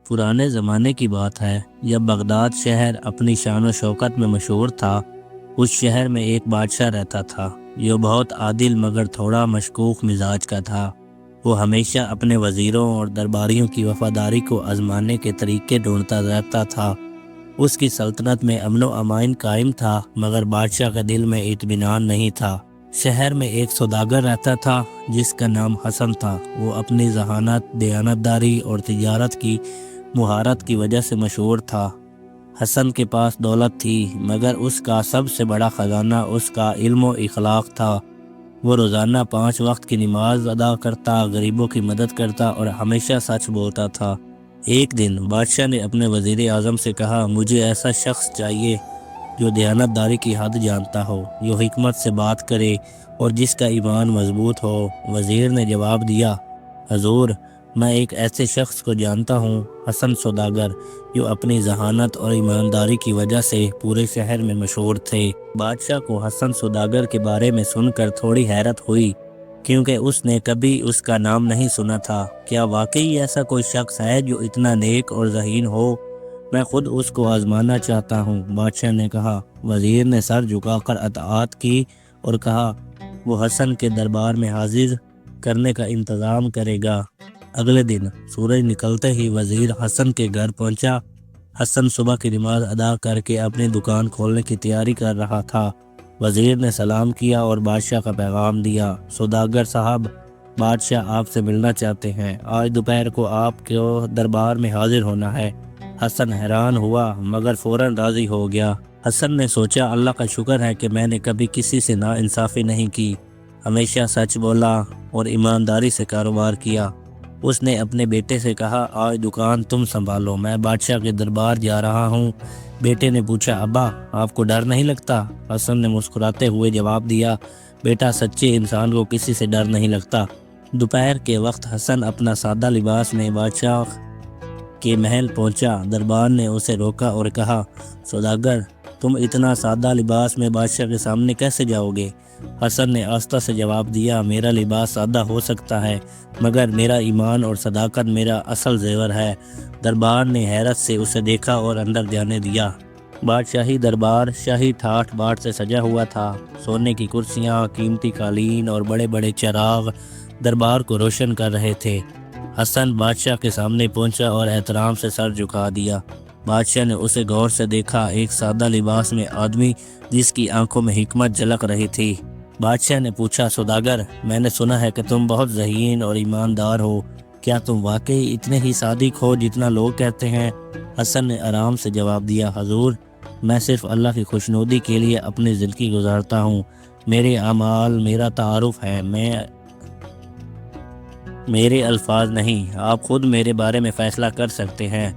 پرانے زمانے کی بات ہے جب بغداد شہر اپنی شان و شوکت میں مشہور تھا۔ اس شہر میں ایک بادشاہ رہتا تھا جو بہت عادل مگر تھوڑا مشکوک مزاج کا تھا۔ وہ ہمیشہ اپنے وزیروں اور درباریوں کی وفاداری کو آزمانے کے طریقے ڈھونڈتا رہتا تھا۔ اس کی سلطنت میں امن و امان قائم تھا مگر بادشاہ کے دل میں اطمینان نہیں تھا۔ شہر میں ایک سوداگر رہتا تھا جس کا نام حسن تھا۔ وہ اپنی ذہانت، دیانتداری اور تجارت کی مہارت کی وجہ سے مشہور تھا۔ حسن کے پاس دولت تھی مگر اس کا سب سے بڑا خزانہ اس کا علم و اخلاق تھا۔ وہ روزانہ 5 وقت کی نماز ادا کرتا، غریبوں کی مدد کرتا اور ہمیشہ سچ بولتا تھا۔ ایک دن بادشاہ نے اپنے وزیر اعظم سے کہا، مجھے ایسا شخص چاہیے جو دیانتداری کی حد جانتا ہو، جو حکمت سے بات کرے اور جس کا ایمان مضبوط ہو۔ وزیر نے جواب دیا، حضور، میں ایک ایسے شخص کو جانتا ہوں، حسن سوداگر، جو اپنی ذہانت اور ایمانداری کی وجہ سے پورے شہر میں مشہور تھے۔ بادشاہ کو حسن سوداگر کے بارے میں سن کر تھوڑی حیرت ہوئی کیونکہ اس نے کبھی اس کا نام نہیں سنا تھا۔ کیا واقعی ایسا کوئی شخص ہے جو اتنا نیک اور ذہین ہو؟ میں خود اس کو آزمانا چاہتا ہوں، بادشاہ نے کہا۔ وزیر نے سر جھکا کر اطاعت کی اور کہا، وہ حسن کے دربار میں حاضر کرنے کا انتظام کرے گا۔ اگلے دن سورج نکلتے ہی وزیر حسن کے گھر پہنچا۔ حسن صبح کی نماز ادا کر کے اپنی دکان کھولنے کی تیاری کر رہا تھا۔ وزیر نے سلام کیا اور بادشاہ کا پیغام دیا، سوداگر صاحب، بادشاہ آپ سے ملنا چاہتے ہیں، آج دوپہر کو آپ کو دربار میں حاضر ہونا ہے۔ حسن حیران ہوا مگر فوراً راضی ہو گیا۔ حسن نے سوچا، اللہ کا شکر ہے کہ میں نے کبھی کسی سے ناانصافی نہیں کی، ہمیشہ سچ بولا اور ایمانداری سے کاروبار کیا۔ اس نے اپنے بیٹے سے کہا، آج دکان تم سنبھالو، میں بادشاہ کے دربار جا رہا ہوں۔ بیٹے نے پوچھا، ابا، آپ کو ڈر نہیں لگتا؟ حسن نے مسکراتے ہوئے جواب دیا، بیٹا، سچے انسان کو کسی سے ڈر نہیں لگتا۔ دوپہر کے وقت حسن اپنا سادہ لباس میں بادشاہ کے محل پہنچا۔ دربار نے اسے روکا اور کہا، سوداگر، تم اتنا سادہ لباس میں بادشاہ کے سامنے کیسے جاؤ گے؟ حسن نے آہستہ سے جواب دیا، میرا لباس سادہ ہو سکتا ہے مگر میرا ایمان اور صداقت میرا اصل زیور ہے۔ دربار نے حیرت سے اسے دیکھا اور اندر جانے دیا۔ بادشاہی دربار شاہی ٹھاٹھ باٹھ سے سجا ہوا تھا۔ سونے کی کرسیاں، قیمتی قالین اور بڑے بڑے چراغ دربار کو روشن کر رہے تھے۔ حسن بادشاہ کے سامنے پہنچا اور احترام سے سر جھکا دیا۔ بادشاہ نے اسے غور سے دیکھا، ایک سادہ لباس میں آدمی جس کی آنکھوں میں حکمت جھلک رہی تھی۔ بادشاہ نے پوچھا، سوداگر، میں نے سنا ہے کہ تم بہت ذہین اور ایماندار ہو، کیا تم واقعی اتنے ہی صادق ہو جتنا لوگ کہتے ہیں؟ حسن نے آرام سے جواب دیا، حضور، میں صرف اللہ کی خوشنودی کے لیے اپنی زندگی گزارتا ہوں، میرے اعمال میرا تعارف ہے، میرے الفاظ نہیں، آپ خود میرے بارے میں فیصلہ کر سکتے ہیں۔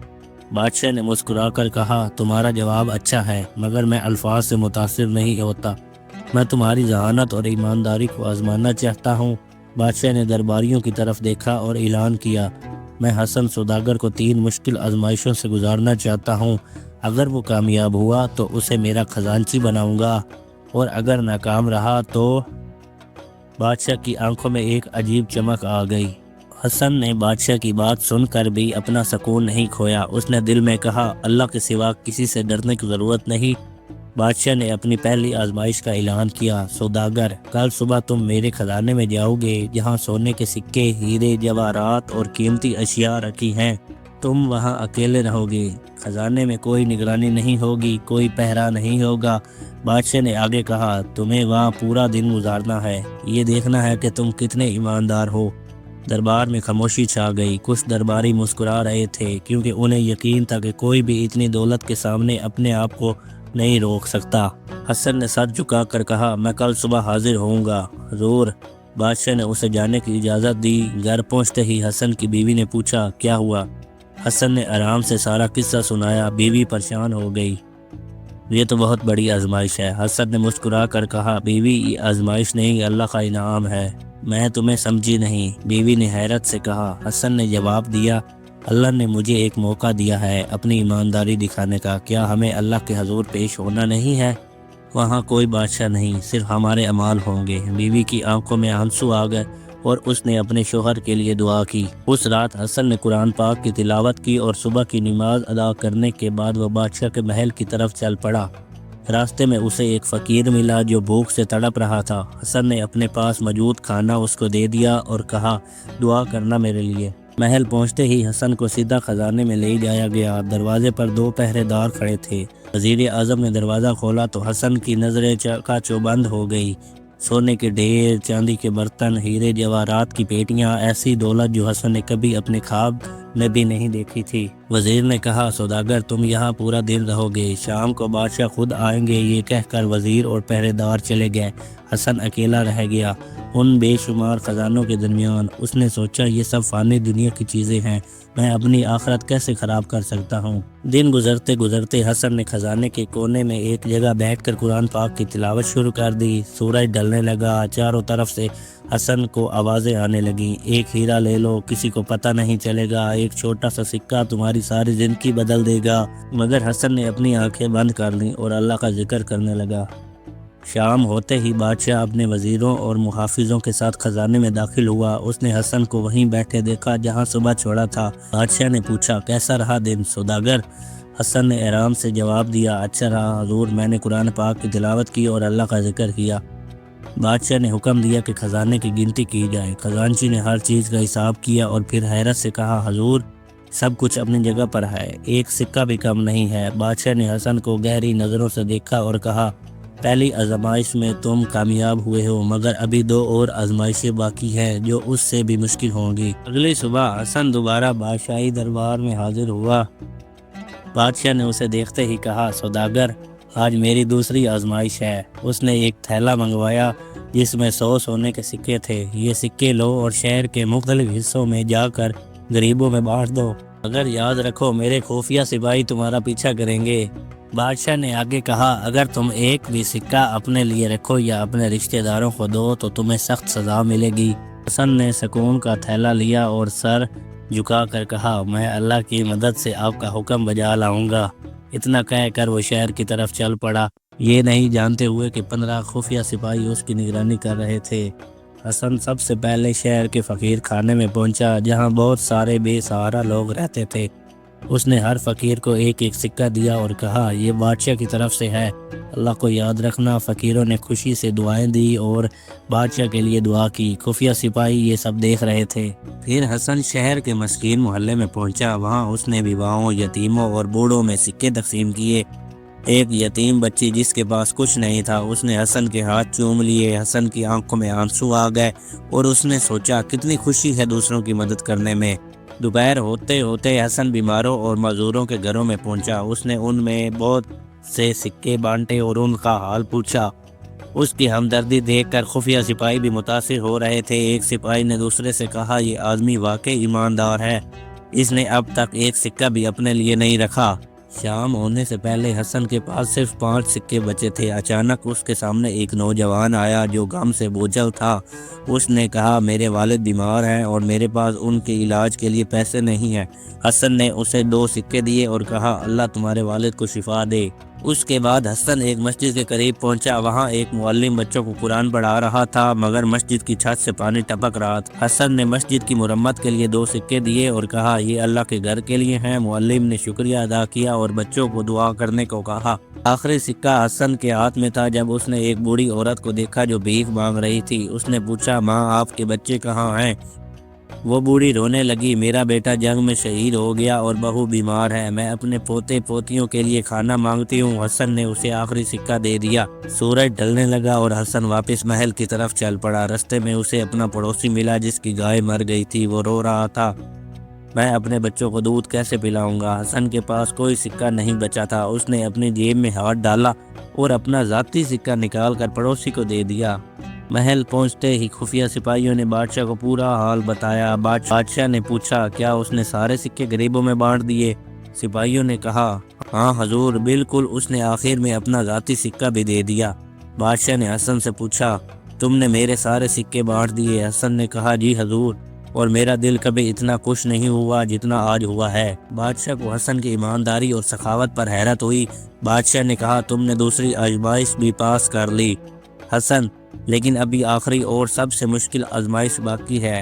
بادشاہ نے مسکرا کر کہا، تمہارا جواب اچھا ہے مگر میں الفاظ سے متاثر نہیں ہوتا، میں تمہاری ذہانت اور ایمانداری کو آزمانا چاہتا ہوں۔ بادشاہ نے درباریوں کی طرف دیکھا اور اعلان کیا، میں حسن سوداگر کو 3 مشکل آزمائشوں سے گزارنا چاہتا ہوں۔ اگر وہ کامیاب ہوا تو اسے میرا خزانچی بناؤں گا اور اگر ناکام رہا تو… بادشاہ کی آنکھوں میں ایک عجیب چمک آ گئی۔ حسن نے بادشاہ کی بات سن کر بھی اپنا سکون نہیں کھویا۔ اس نے دل میں کہا، اللہ کے سوا کسی سے ڈرنے کی ضرورت نہیں۔ بادشاہ نے اپنی پہلی آزمائش کا اعلان کیا، سوداگر، کل صبح تم میرے خزانے میں جاؤ گے جہاں سونے کے سکے، ہیرے، جواہرات اور قیمتی اشیاء رکھی ہیں۔ تم وہاں اکیلے رہو گے، خزانے میں کوئی نگرانی نہیں ہوگی، کوئی پہرا نہیں ہوگا۔ بادشاہ نے آگے کہا، تمہیں وہاں پورا دن گزارنا ہے، یہ دیکھنا ہے کہ تم کتنے ایماندار ہو۔ دربار میں خاموشی چھا گئی۔ کچھ درباری مسکرا رہے تھے کیونکہ انہیں یقین تھا کہ کوئی بھی اتنی دولت کے سامنے اپنے آپ کو نہیں روک سکتا۔ حسن نے سر جھکا کر کہا، میں کل صبح حاضر ہوں گا، حضور۔ بادشاہ نے اسے جانے کی اجازت دی۔ گھر پہنچتے ہی حسن کی بیوی نے پوچھا، کیا ہوا؟ حسن نے آرام سے سارا قصہ سنایا۔ بیوی پریشان ہو گئی، یہ تو بہت بڑی آزمائش ہے۔ حسن نے مسکرا کر کہا، بیوی، یہ آزمائش نہیں، اللہ کا انعام ہے، میں تمہیں سمجھی نہیں۔ بیوی نے حیرت سے کہا۔ حسن نے جواب دیا، اللہ نے مجھے ایک موقع دیا ہے اپنی ایمانداری دکھانے کا، کیا ہمیں اللہ کے حضور پیش ہونا نہیں ہے؟ وہاں کوئی بادشاہ نہیں، صرف ہمارے اعمال ہوں گے۔ بیوی کی آنکھوں میں آنسو آ گئے اور اس نے اپنے شوہر کے لیے دعا کی۔ اس رات حسن نے قرآن پاک کی تلاوت کی اور صبح کی نماز ادا کرنے کے بعد وہ بادشاہ کے محل کی طرف چل پڑا۔ راستے میں اسے ایک فقیر ملا جو بھوک سے تڑپ رہا تھا۔ حسن نے اپنے پاس موجود کھانا اس کو دے دیا اور کہا دعا کرنا میرے لیے۔ محل پہنچتے ہی حسن کو سیدھا خزانے میں لے جایا گیا۔ دروازے پر 2 پہرے دار کھڑے تھے۔ وزیر اعظم نے دروازہ کھولا تو حسن کی نظریں چکاچوبند ہو گئی۔ سونے کے ڈھیر، چاندی کے برتن، ہیرے جواہرات کی پیٹیاں، ایسی دولت جو حسن نے کبھی اپنے خواب میں بھی نہیں دیکھی تھی۔ وزیر نے کہا سوداگر تم یہاں پورا دن رہو گے، شام کو بادشاہ خود آئیں گے۔ یہ کہہ کر وزیر اور پہرے دار چلے گئے۔ حسن اکیلا رہ گیا ان بے شمار خزانوں کے درمیان۔ اس نے سوچا یہ سب فانی دنیا کی چیزیں ہیں، میں اپنی آخرت کیسے خراب کر سکتا ہوں۔ دن گزرتے گزرتے حسن نے خزانے کے کونے میں ایک جگہ بیٹھ کر قرآن پاک کی تلاوت شروع کر دی۔ سورج ڈھلنے لگا، چاروں طرف سے حسن کو آوازیں آنے لگیں، ایک ہیرا لے لو، کسی کو پتہ نہیں چلے گا، ایک چھوٹا سا سکہ تمہاری ساری زندگی بدل دے گا۔ مگر حسن نے اپنی آنکھیں بند کر لیں اور اللہ کا ذکر کرنے لگا۔ شام ہوتے ہی بادشاہ اپنے وزیروں اور محافظوں کے ساتھ خزانے میں داخل ہوا۔ اس نے حسن کو وہیں بیٹھے دیکھا جہاں صبح چھوڑا تھا۔ بادشاہ نے پوچھا کیسا رہا دن سوداگر؟ حسن نے آرام سے جواب دیا اچھا رہا حضور، میں نے قرآن پاک کی تلاوت کی اور اللہ کا ذکر کیا۔ بادشاہ نے حکم دیا کہ خزانے کی گنتی کی جائے۔ خزانچی نے ہر چیز کا حساب کیا اور پھر حیرت سے کہا حضور سب کچھ اپنی جگہ پر ہے، ایک سکہ بھی کم نہیں ہے۔ بادشاہ نے حسن کو گہری نظروں سے دیکھا اور کہا پہلی آزمائش میں تم کامیاب ہوئے ہو، مگر ابھی 2 اور آزمائشیں باقی ہیں جو اس سے بھی مشکل ہوں گی۔ اگلی صبح حسن دوبارہ بادشاہی دربار میں حاضر ہوا۔ بادشاہ نے اسے دیکھتے ہی کہا سوداگر آج میری دوسری آزمائش ہے۔ اس نے ایک تھیلا منگوایا جس میں 100 سونے کے سکے تھے۔ یہ سکے لو اور شہر کے مختلف حصوں میں جا کر غریبوں میں بانٹ دو، اگر یاد رکھو میرے خفیہ سپاہی تمہارا پیچھا کریں گے۔ بادشاہ نے آگے کہا اگر تم ایک بھی سکہ اپنے لیے رکھو یا اپنے رشتہ داروں کو دو تو تمہیں سخت سزا ملے گی۔ حسن نے سکون کا تھیلا لیا اور سر جھکا کر کہا میں اللہ کی مدد سے آپ کا حکم بجا لاؤں گا۔ اتنا کہہ کر وہ شہر کی طرف چل پڑا، یہ نہیں جانتے ہوئے کہ 15 خفیہ سپاہی اس کی نگرانی کر رہے تھے۔ حسن سب سے پہلے شہر کے فقیر خانے میں پہنچا جہاں بہت سارے بے سہارا لوگ رہتے تھے۔ اس نے ہر فقیر کو ایک ایک سکہ دیا اور کہا یہ بادشاہ کی طرف سے ہے، اللہ کو یاد رکھنا۔ فقیروں نے خوشی سے دعائیں دی اور بادشاہ کے لیے دعا کی۔ خفیہ سپاہی یہ سب دیکھ رہے تھے۔ پھر حسن شہر کے مسکین محلے میں پہنچا، وہاں اس نے بیواؤں، یتیموں اور بوڑھوں میں سکے تقسیم کیے۔ ایک یتیم بچی جس کے پاس کچھ نہیں تھا اس نے حسن کے ہاتھ چوم لیے۔ حسن کی آنکھوں میں آنسو آ گئے اور اس نے سوچا کتنی خوشی ہے دوسروں کی مدد کرنے میں۔ دوپہر ہوتے ہوتے حسن بیماروں اور معذوروں کے گھروں میں پہنچا۔ اس نے ان میں بہت سے سکے بانٹے اور ان کا حال پوچھا۔ اس کی ہمدردی دیکھ کر خفیہ سپاہی بھی متاثر ہو رہے تھے۔ ایک سپاہی نے دوسرے سے کہا یہ آدمی واقعی ایماندار ہے، اس نے اب تک ایک سکہ بھی اپنے لیے نہیں رکھا۔ شام ہونے سے پہلے حسن کے پاس صرف 5 سکے بچے تھے۔ اچانک اس کے سامنے ایک نوجوان آیا جو غم سے بوجھل تھا۔ اس نے کہا میرے والد بیمار ہیں اور میرے پاس ان کے علاج کے لیے پیسے نہیں ہیں۔ حسن نے اسے 2 سکے دیے اور کہا اللہ تمہارے والد کو شفا دے۔ اس کے بعد حسن ایک مسجد کے قریب پہنچا، وہاں ایک معلم بچوں کو قرآن پڑھا رہا تھا مگر مسجد کی چھت سے پانی ٹپک رہا تھا۔ حسن نے مسجد کی مرمت کے لیے 2 سکے دیے اور کہا یہ اللہ کے گھر کے لیے ہیں۔ معلم نے شکریہ ادا کیا اور بچوں کو دعا کرنے کو کہا۔ آخری سکہ حسن کے ہاتھ میں تھا جب اس نے ایک بوڑھی عورت کو دیکھا جو بھیک مانگ رہی تھی۔ اس نے پوچھا ماں آپ کے بچے کہاں ہیں؟ وہ بوڑھی رونے لگی میرا بیٹا جنگ میں شہید ہو گیا اور بہو بیمار ہے، میں اپنے پوتے پوتیوں کے لیے کھانا مانگتی ہوں۔ حسن نے اسے آخری سکہ دے دیا۔ سورج ڈھلنے لگا اور حسن واپس محل کی طرف چل پڑا۔ رستے میں اسے اپنا پڑوسی ملا جس کی گائے مر گئی تھی، وہ رو رہا تھا میں اپنے بچوں کو دودھ کیسے پلاؤں گا؟ حسن کے پاس کوئی سکہ نہیں بچا تھا۔ اس نے اپنی جیب میں ہاتھ ڈالا اور اپنا ذاتی سکہ نکال کر پڑوسی کو دے دیا۔ محل پہنچتے ہی خفیہ سپاہیوں نے بادشاہ کو پورا حال بتایا۔ بادشاہ نے پوچھا کیا اس نے سارے سکے غریبوں میں بانٹ دیے؟ سپاہیوں نے کہا ہاں حضور بالکل، اس نے آخر میں اپنا ذاتی سکہ بھی دے دیا۔ بادشاہ نے حسن سے پوچھا تم نے میرے سارے سکے بانٹ دیے؟ حسن نے کہا جی حضور، اور میرا دل کبھی اتنا خوش نہیں ہوا جتنا آج ہوا ہے۔ بادشاہ کو حسن کی ایمانداری اور سخاوت پر حیرت ہوئی۔ بادشاہ نے کہا تم نے دوسری آزمائش بھی پاس کر لی۔ حسن لیکن ابھی آخری اور سب سے مشکل آزمائش باقی ہے۔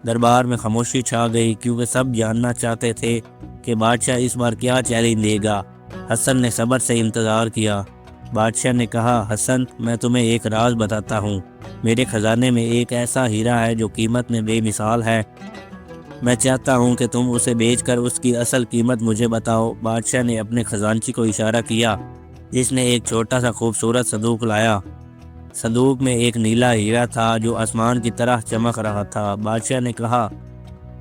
دربار میں خاموشی چھا گئی کیونکہ سب جاننا چاہتے تھے کہ بادشاہ اس بار کیا چیلنج دے گا۔ حسن نے صبر سے انتظار کیا۔ بادشاہ نے کہا، حسن، میں تمہیں ایک راز بتاتا ہوں۔ میرے خزانے میں ایک ایسا ہیرا ہے جو قیمت میں بے مثال ہے۔ میں چاہتا ہوں کہ تم اسے بیچ کر اس کی اصل قیمت مجھے بتاؤ۔ بادشاہ نے اپنے خزانچی کو اشارہ کیا جس نے ایک چھوٹا سا خوبصورت صندوق لایا۔ صندوق میں ایک نیلا ہیرا تھا جو آسمان کی طرح چمک رہا تھا۔ بادشاہ نے کہا،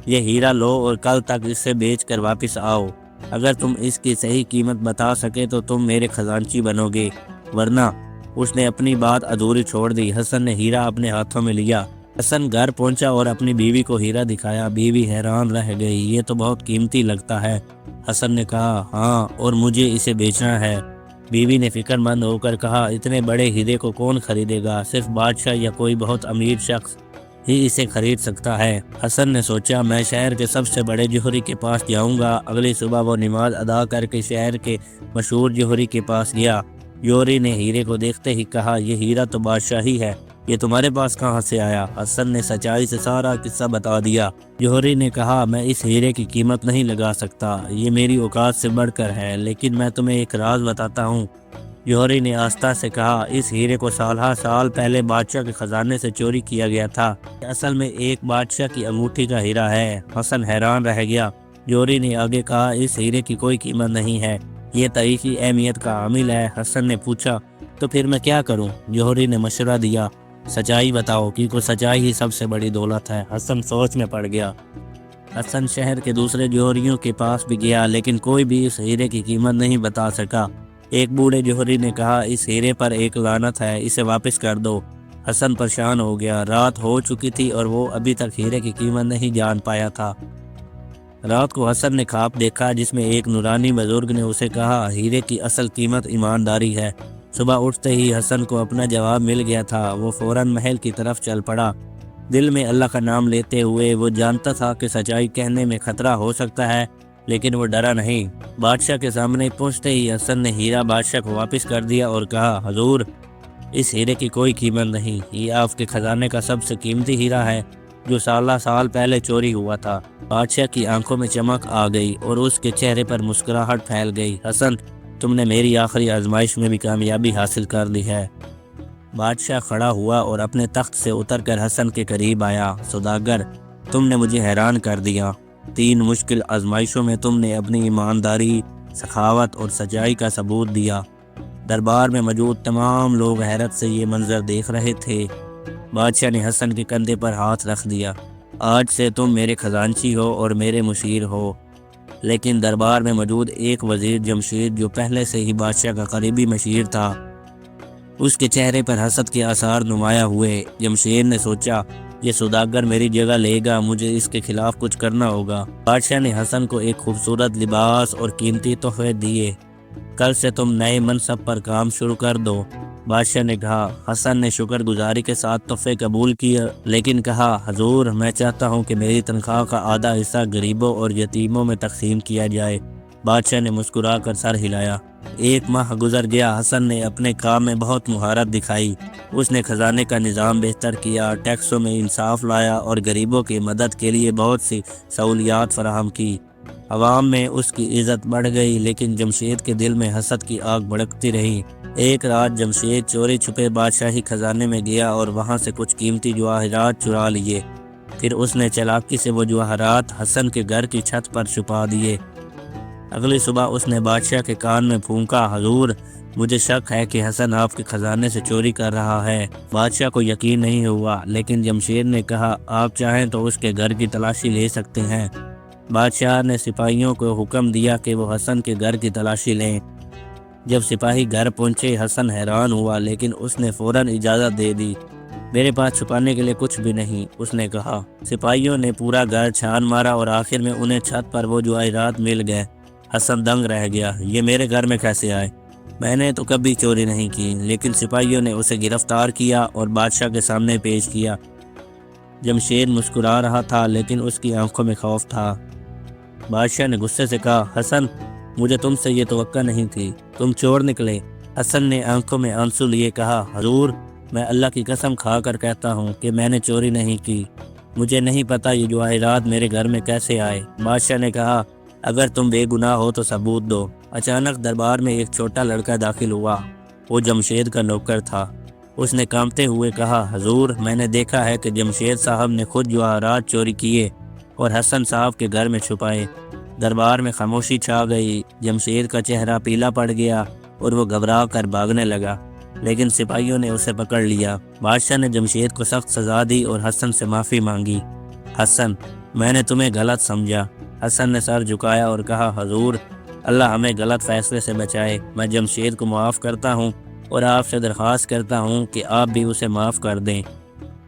یہ ہیرا لو اور کل تک اسے بیچ کر واپس آؤ۔ اگر تم اس کی صحیح قیمت بتا سکے تو تم میرے خزانچی بنو گے، ورنہ۔ اس نے اپنی بات ادھوری چھوڑ دی۔ حسن نے ہیرا اپنے ہاتھوں میں لیا۔ حسن گھر پہنچا اور اپنی بیوی کو ہیرا دکھایا۔ بیوی حیران رہ گئی۔ یہ تو بہت قیمتی لگتا ہے۔ حسن نے کہا، ہاں، اور مجھے اسے بیچنا ہے۔ بیوی نے فکر مند ہو کر کہا، اتنے بڑے ہیرے کو کون خریدے گا؟ صرف بادشاہ یا کوئی بہت امیر شخص ہی اسے خرید سکتا ہے۔ حسن نے سوچا، میں شہر کے سب سے بڑے جوہری کے پاس جاؤں گا۔ اگلی صبح وہ نماز ادا کر کے شہر کے مشہور جوہری کے پاس گیا۔ جوہری نے ہیرے کو دیکھتے ہی کہا، یہ ہیرا تو بادشاہی ہے، یہ تمہارے پاس کہاں سے آیا؟ حسن نے سچائی سے سارا قصہ بتا دیا۔ جوہری نے کہا، میں اس ہیرے کی قیمت نہیں لگا سکتا، یہ میری اوقات سے بڑھ کر ہے، لیکن میں تمہیں ایک راز بتاتا ہوں۔ جوہری نے آہستہ سے کہا، اس ہیرے کو سالہ سال پہلے بادشاہ کے خزانے سے چوری کیا گیا تھا۔ اصل میں ایک بادشاہ کی انگوٹھی کا ہیرا ہے۔ حسن حیران رہ گیا۔ جوہری نے آگے کہا، اس ہیرے کی کوئی قیمت نہیں ہے، یہ تاریخی اہمیت کا حامل ہے۔ حسن نے پوچھا، تو پھر میں کیا کروں؟ جوہری نے مشورہ دیا، سچائی بتاؤ، کیونکہ سچائی ہی سب سے بڑی دولت ہے۔ حسن سوچ میں پڑ گیا۔ حسن شہر کے دوسرے جوہریوں کے پاس بھی گیا، لیکن کوئی بھی اس ہیرے کی قیمت نہیں بتا سکا۔ ایک بوڑھے جوہری نے کہا، اس ہیرے پر ایک لعنت ہے، اسے واپس کر دو۔ حسن پریشان ہو گیا۔ رات ہو چکی تھی اور وہ ابھی تک ہیرے کی قیمت نہیں جان پایا تھا۔ رات کو حسن نے خواب دیکھا جس میں ایک نورانی بزرگ نے اسے کہا، ہیرے کی اصل قیمت ایمانداری ہے۔ صبح اٹھتے ہی حسن کو اپنا جواب مل گیا تھا۔ وہ فوراً محل کی طرف چل پڑا، دل میں اللہ کا نام لیتے ہوئے۔ وہ جانتا تھا کہ سچائی کہنے میں خطرہ ہو سکتا ہے، لیکن وہ ڈرا نہیں۔ بادشاہ کے سامنے پہنچتے ہی حسن نے ہیرا بادشاہ کو واپس کر دیا اور کہا، حضور، اس ہیرے کی کوئی قیمت نہیں، یہ آپ کے خزانے کا سب سے قیمتی ہیرا ہے جو سالہ سال پہلے چوری ہوا تھا۔ بادشاہ کی آنکھوں میں چمک آ گئی اور اس کے چہرے پر مسکراہٹ پھیل گئی۔ حسن، تم نے میری آخری آزمائش میں بھی کامیابی حاصل کر لی ہے۔ بادشاہ کھڑا ہوا اور اپنے تخت سے اتر کر حسن کے قریب آیا۔ سوداگر، تم نے مجھے حیران کر دیا۔ 3 مشکل آزمائشوں میں تم نے اپنی ایمانداری، سخاوت اور سچائی کا ثبوت دیا۔ دربار میں موجود تمام لوگ حیرت سے یہ منظر دیکھ رہے تھے۔ بادشاہ نے حسن کے کندھے پر ہاتھ رکھ دیا، آج سے تم میرے خزانچی ہو اور میرے مشیر ہو۔ لیکن دربار میں موجود ایک وزیر جمشید، جو پہلے سے ہی بادشاہ کا قریبی مشیر تھا، اس کے چہرے پر حسد کے آثار نمایاں ہوئے۔ جمشید نے سوچا، یہ سوداگر میری جگہ لے گا، مجھے اس کے خلاف کچھ کرنا ہوگا۔ بادشاہ نے حسن کو ایک خوبصورت لباس اور قیمتی تحفے دیے۔ کل سے تم نئے منصب پر کام شروع کر دو، بادشاہ نے کہا۔ حسن نے شکر گزاری کے ساتھ تحفے قبول کیے، لیکن کہا، حضور، میں چاہتا ہوں کہ میری تنخواہ کا آدھا حصہ غریبوں اور یتیموں میں تقسیم کیا جائے۔ بادشاہ نے مسکرا کر سر ہلایا۔ 1 ماہ گزر گیا۔ حسن نے اپنے کام میں بہت مہارت دکھائی۔ اس نے خزانے کا نظام بہتر کیا، ٹیکسوں میں انصاف لایا اور غریبوں کی مدد کے لیے بہت سی سہولیات فراہم کی۔ عوام میں اس کی عزت بڑھ گئی، لیکن جمشید کے دل میں حسد کی آگ بھڑکتی رہی۔ ایک رات جمشید چوری چھپے بادشاہی خزانے میں گیا اور وہاں سے کچھ قیمتی جواہرات چرا لیے۔ پھر اس نے چالاکی سے وہ جواہرات حسن کے گھر کی چھت پر چھپا دیے۔ اگلی صبح اس نے بادشاہ کے کان میں پھونکا، حضور، مجھے شک ہے کہ حسن آپ کے خزانے سے چوری کر رہا ہے۔ بادشاہ کو یقین نہیں ہوا، لیکن جمشید نے کہا، آپ چاہیں تو اس کے گھر کی تلاشی لے سکتے ہیں۔ بادشاہ نے سپاہیوں کو حکم دیا کہ وہ حسن کے گھر کی تلاشی لیں۔ جب سپاہی گھر پہنچے، حسن حیران ہوا، لیکن اس نے فوراً اجازت دے دی۔ میرے پاس چھپانے کے لیے کچھ بھی نہیں، اس نے کہا۔ سپاہیوں نے پورا گھر چھان مارا اور آخر میں انہیں چھت پر وہ جواہرات مل گئے۔ حسن دنگ رہ گیا، یہ میرے گھر میں کیسے آئے؟ میں نے تو کبھی چوری نہیں کی۔ لیکن سپاہیوں نے اسے گرفتار کیا اور بادشاہ کے سامنے پیش کیا۔ جمشید مسکرا رہا تھا، لیکن اس کی آنکھوں میں خوف تھا۔ بادشاہ نے غصے سے کہا، حسن، مجھے تم سے یہ توقع نہیں تھی، تم چور نکلے۔ حسن نے آنکھوں میں آنسو لیے کہا، حضور، میں اللہ کی قسم کھا کر کہتا ہوں کہ میں نے چوری نہیں کی، مجھے نہیں پتا یہ جواہرات میرے گھر میں کیسے آئے۔ بادشاہ نے کہا اگر تم بے گناہ ہو تو ثبوت دو۔ اچانک دربار میں ایک چھوٹا لڑکا داخل ہوا، وہ جمشید کا نوکر تھا۔ اس نے کانپتے ہوئے کہا حضور، میں نے دیکھا ہے کہ جمشید صاحب نے خود جواہرات چوری کیے اور حسن صاحب کے گھر میں چھپائے۔ دربار میں خاموشی چھا گئی، جمشید کا چہرہ پیلا پڑ گیا اور وہ گھبرا کر بھاگنے لگا، لیکن سپاہیوں نے اسے پکڑ لیا۔ بادشاہ نے جمشید کو سخت سزا دی اور حسن سے معافی مانگی۔ حسن، میں نے تمہیں غلط سمجھا۔ حسن نے سر جھکایا اور کہا حضور، اللہ ہمیں غلط فیصلے سے بچائے۔ میں جمشید کو معاف کرتا ہوں اور آپ سے درخواست کرتا ہوں کہ آپ بھی اسے معاف کر دیں۔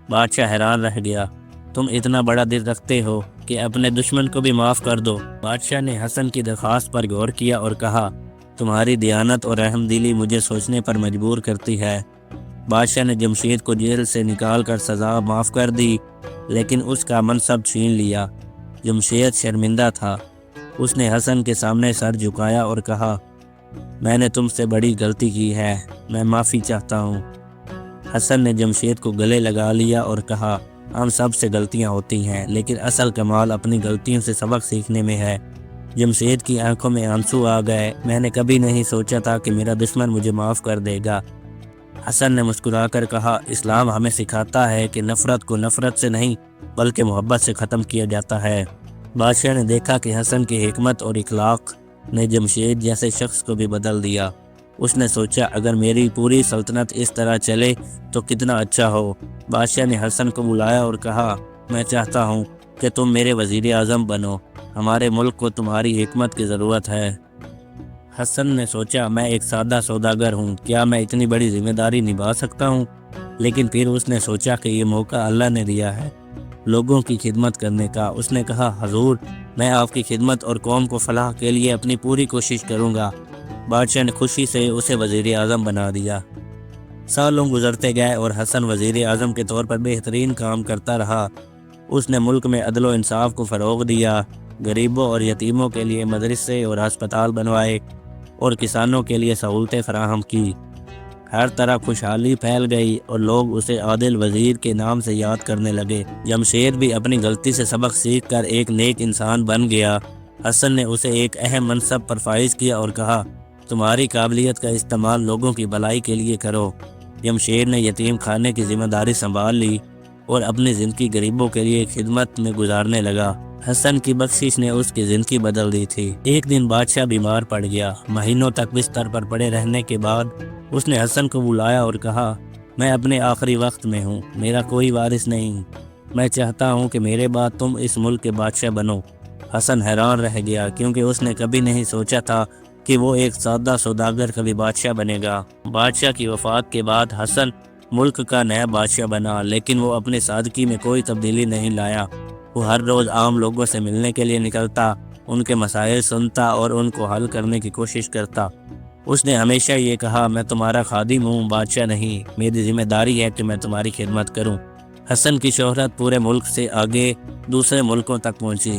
بادشاہ حیران رہ گیا، تم اتنا بڑا دل رکھتے ہو کہ اپنے دشمن کو بھی معاف کر دو۔ بادشاہ نے حسن کی درخواست پر غور کیا اور کہا تمہاری دیانت اور رحم دلی مجھے سوچنے پر مجبور کرتی ہے۔ بادشاہ نے جمشید کو جیل سے نکال کر سزا معاف کر دی، لیکن اس کا منصب چھین لیا۔ جمشید شرمندہ تھا، اس نے حسن کے سامنے سر جھکایا اور کہا میں نے تم سے بڑی غلطی کی ہے، میں معافی چاہتا ہوں۔ حسن نے جمشید کو گلے لگا لیا اور کہا ہم سب سے غلطیاں ہوتی ہیں، لیکن اصل کمال اپنی غلطیوں سے سبق سیکھنے میں ہے۔ جمشید کی آنکھوں میں آنسو آ گئے، میں نے کبھی نہیں سوچا تھا کہ میرا دشمن مجھے معاف کر دے گا۔ حسن نے مسکرا کر کہا اسلام ہمیں سکھاتا ہے کہ نفرت کو نفرت سے نہیں بلکہ محبت سے ختم کیا جاتا ہے۔ بادشاہ نے دیکھا کہ حسن کی حکمت اور اخلاق نے جمشید جیسے شخص کو بھی بدل دیا۔ اس نے سوچا اگر میری پوری سلطنت اس طرح چلے تو کتنا اچھا ہو۔ بادشاہ نے حسن کو بلایا اور کہا میں چاہتا ہوں کہ تم میرے وزیر اعظم بنو، ہمارے ملک کو تمہاری حکمت کی ضرورت ہے۔ حسن نے سوچا میں ایک سادہ سوداگر ہوں، کیا میں اتنی بڑی ذمہ داری نبھا سکتا ہوں؟ لیکن پھر اس نے سوچا کہ یہ موقع اللہ نے دیا ہے لوگوں کی خدمت کرنے کا۔ اس نے کہا حضور، میں آپ کی خدمت اور قوم کو فلاح کے لیے اپنی پوری کوشش کروں گا۔ بادشاہ نے خوشی سے اسے وزیر اعظم بنا دیا۔ سالوں گزرتے گئے اور حسن وزیر اعظم کے طور پر بہترین کام کرتا رہا۔ اس نے ملک میں عدل و انصاف کو فروغ دیا، غریبوں اور یتیموں کے لیے مدرسے اور ہسپتال بنوائے اور کسانوں کے لیے سہولتیں فراہم کی۔ ہر طرح خوشحالی پھیل گئی اور لوگ اسے عادل وزیر کے نام سے یاد کرنے لگے۔ جمشید بھی اپنی غلطی سے سبق سیکھ کر ایک نیک انسان بن گیا۔ حسن نے اسے ایک اہم منصب پر فائز کیا اور کہا تمہاری قابلیت کا استعمال لوگوں کی بھلائی کے لیے کرو۔ جمشید نے یتیم خانے کی ذمہ داری سنبھال لی اور اپنی زندگی غریبوں کے لیے خدمت میں گزارنے لگا۔ حسن کی بخشش نے اس کی زندگی بدل دی تھی۔ ایک دن بادشاہ بیمار پڑ گیا۔ مہینوں تک بستر پر پڑے رہنے کے بعد اس نے حسن کو بلایا اور کہا میں اپنے آخری وقت میں ہوں، میرا کوئی وارث نہیں، میں چاہتا ہوں کہ میرے بعد تم اس ملک کے بادشاہ بنو۔ حسن حیران رہ گیا کیونکہ اس نے کبھی نہیں سوچا تھا کہ وہ ایک سادہ سوداگر کبھی بادشاہ بنے گا۔ بادشاہ کی وفات کے بعد حسن ملک کا نیا بادشاہ بنا، لیکن وہ اپنی سادگی میں کوئی تبدیلی نہیں لایا۔ وہ ہر روز عام لوگوں سے ملنے کے لیے نکلتا، ان کے مسائل سنتا اور ان کو حل کرنے کی کوشش کرتا۔ اس نے ہمیشہ یہ کہا میں تمہارا خادم ہوں، بادشاہ نہیں، میری ذمہ داری ہے کہ میں تمہاری خدمت کروں۔ حسن کی شہرت پورے ملک سے آگے دوسرے ملکوں تک پہنچی۔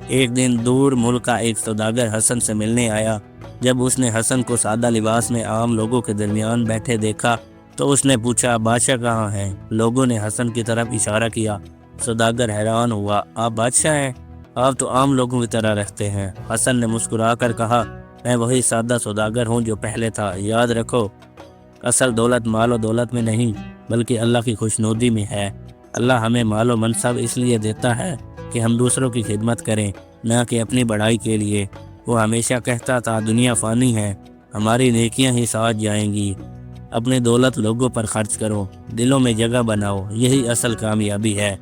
ایک دن دور ملک کا ایک سوداگر حسن سے ملنے آیا۔ جب اس نے حسن کو سادہ لباس میں عام لوگوں کے درمیان بیٹھے دیکھا تو اس نے پوچھا بادشاہ کہاں ہیں؟ لوگوں نے حسن کی طرف اشارہ کیا۔ سوداگر حیران ہوا، آپ بادشاہ ہیں؟ آپ تو عام لوگوں کی طرح رہتے ہیں۔ حسن نے مسکرا کر کہا میں وہی سادہ سوداگر ہوں جو پہلے تھا۔ یاد رکھو اصل دولت مال و دولت میں نہیں بلکہ اللہ کی خوشنودی میں ہے۔ اللہ ہمیں مال و منصب اس لیے دیتا ہے کہ ہم دوسروں کی خدمت کریں، نہ کہ اپنی بڑائی کے لیے۔ وہ ہمیشہ کہتا تھا دنیا فانی ہے، ہماری نیکیاں ہی ساتھ جائیں گی۔ اپنی دولت لوگوں پر خرچ کرو، دلوں میں جگہ بناؤ، یہی اصل کامیابی ہے۔